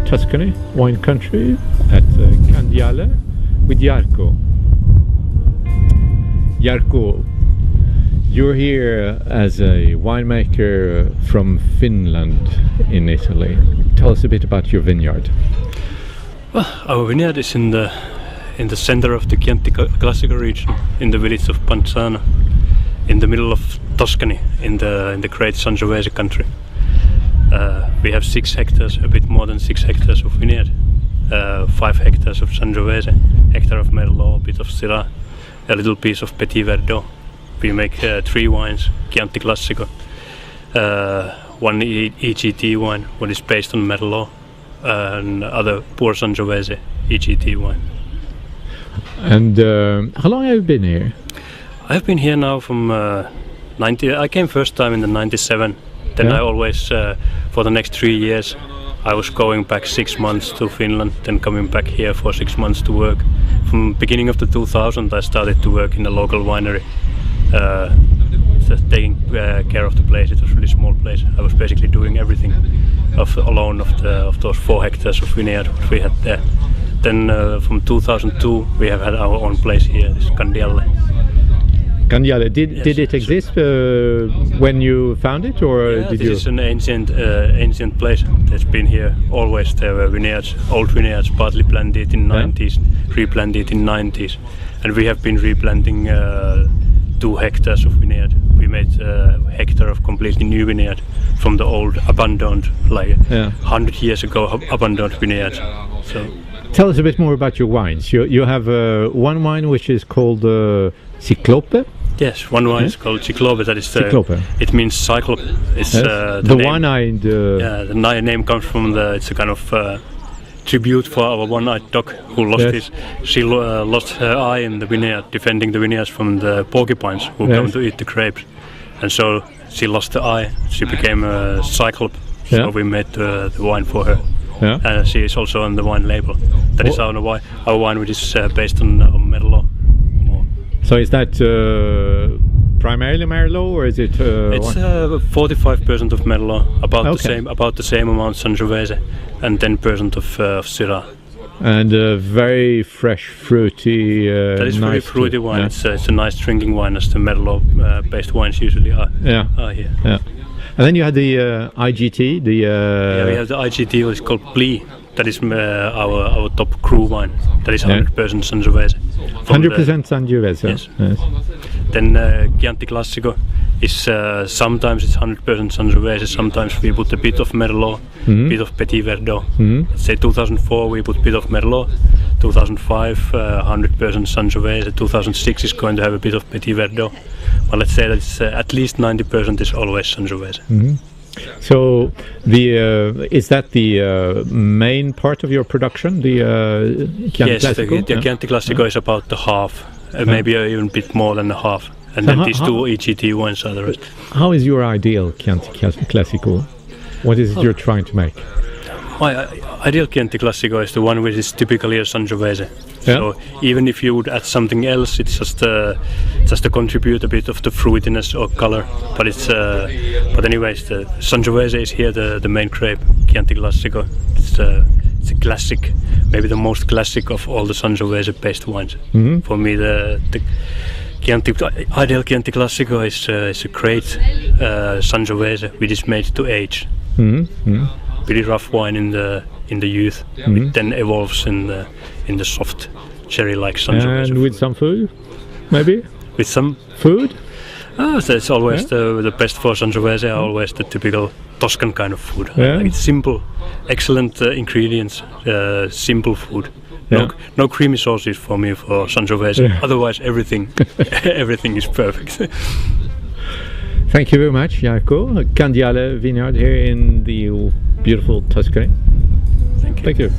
Tuscany wine country at Candiale with Jarkko. Jarkko, you're here as a winemaker from Finland in Italy. Tell us a bit about your vineyard. Well, our vineyard is in the center of the Chianti Classico region, in the village of Panzano, in the middle of Tuscany, in the great Sangiovese country. We have 6 hectares, a bit more than 6 hectares of vineyard, 5 hectares of sangiovese, hectare of Merlot, a bit of syrah, a little piece of petit verdot. We make 3 wines, Chianti Classico, 1 EGT wine, what is based on Merlot, and other poor sangiovese EGT wine. And how long have you been here? I've been here now from I came first time in the 97. Then I always, for the next 3 years, I was going back 6 months to Finland, then coming back here for 6 months to work. From beginning of the 2000, I started to work in the local winery, taking care of the place. It was a really small place. I was basically doing everything alone of those 4 hectares of vineyard which we had there. Then from 2002, we have had our own place here, this Candiale. Candiale, did it exist when you found it, or did you? This is an ancient place. It's been here always. There were vineyards, old vineyards, partly planted in 90s, replanted in 90s, and we have been replanting 2 hectares of vineyard. We made a hectare of completely new vineyard from the old abandoned, 100 years ago abandoned vineyards. So. Tell us a bit more about your wines. You have one wine which is called Ciclope. Yes, one wine is called Ciclope. That is Ciclope. It means Cyclops. It's the name, one-eyed. The name comes from it's a kind of tribute for our one-eyed dog who lost She lost her eye in the vineyard, defending the vineyards from the porcupines who come to eat the grapes, and so she lost the eye. She became a Cyclops. So we made the wine for her. Yeah. She is also on the wine label. That is our wine, which is based on Merlot. So is that primarily Merlot, or is it? It's 45% of Merlot, about the same amount Sangiovese, and 10% of Syrah. And very fresh, fruity. That is very fruity wine. Yeah. It's a nice drinking wine, as the Merlot-based wines usually are. Are here. Yeah. And then you had the IGT. We have the IGT, which is called Petit. That is our top Cru wine. That is 100% Sangiovese. 100% Sangiovese. Yes. Then Chianti Classico is sometimes it's 100% Sangiovese. Sometimes we put a bit of Merlot, bit of Petit Verdot. Let's say 2004 we put a bit of Merlot. 2005 100% Sangiovese. 2006 is going to have a bit of Petit Verdot. But let's say that it's, at least 90% is always Sangiovese. So is that the main part of your production? The Chianti Classico? The Chianti Classico is about the half, maybe even a bit more than the half. And then these 2 EGT wines are the rest. How is your ideal Chianti Classico? What is it you're trying to make? My ideal Chianti Classico is the one which is typically a Sangiovese. So even if you would add something else, it's just to contribute a bit of the fruitiness or color. But it's but anyways, the Sangiovese is here the main grape, Chianti Classico. It's a classic, maybe the most classic of all the Sangiovese-based wines. For me, the ideal Chianti Classico is a great Sangiovese which is made to age. Pretty rough wine in the youth, it then evolves in the soft cherry-like Sangiovese. And with some food, maybe? With some food? That's always the best for Sangiovese. Always the typical Toscan kind of food. Like it's simple, excellent ingredients, simple food. No creamy sauces for me for Sangiovese. Otherwise, everything is perfect. Thank you very much, Jarkko. Candiale Vineyard here in the beautiful Tuscany. Thank you.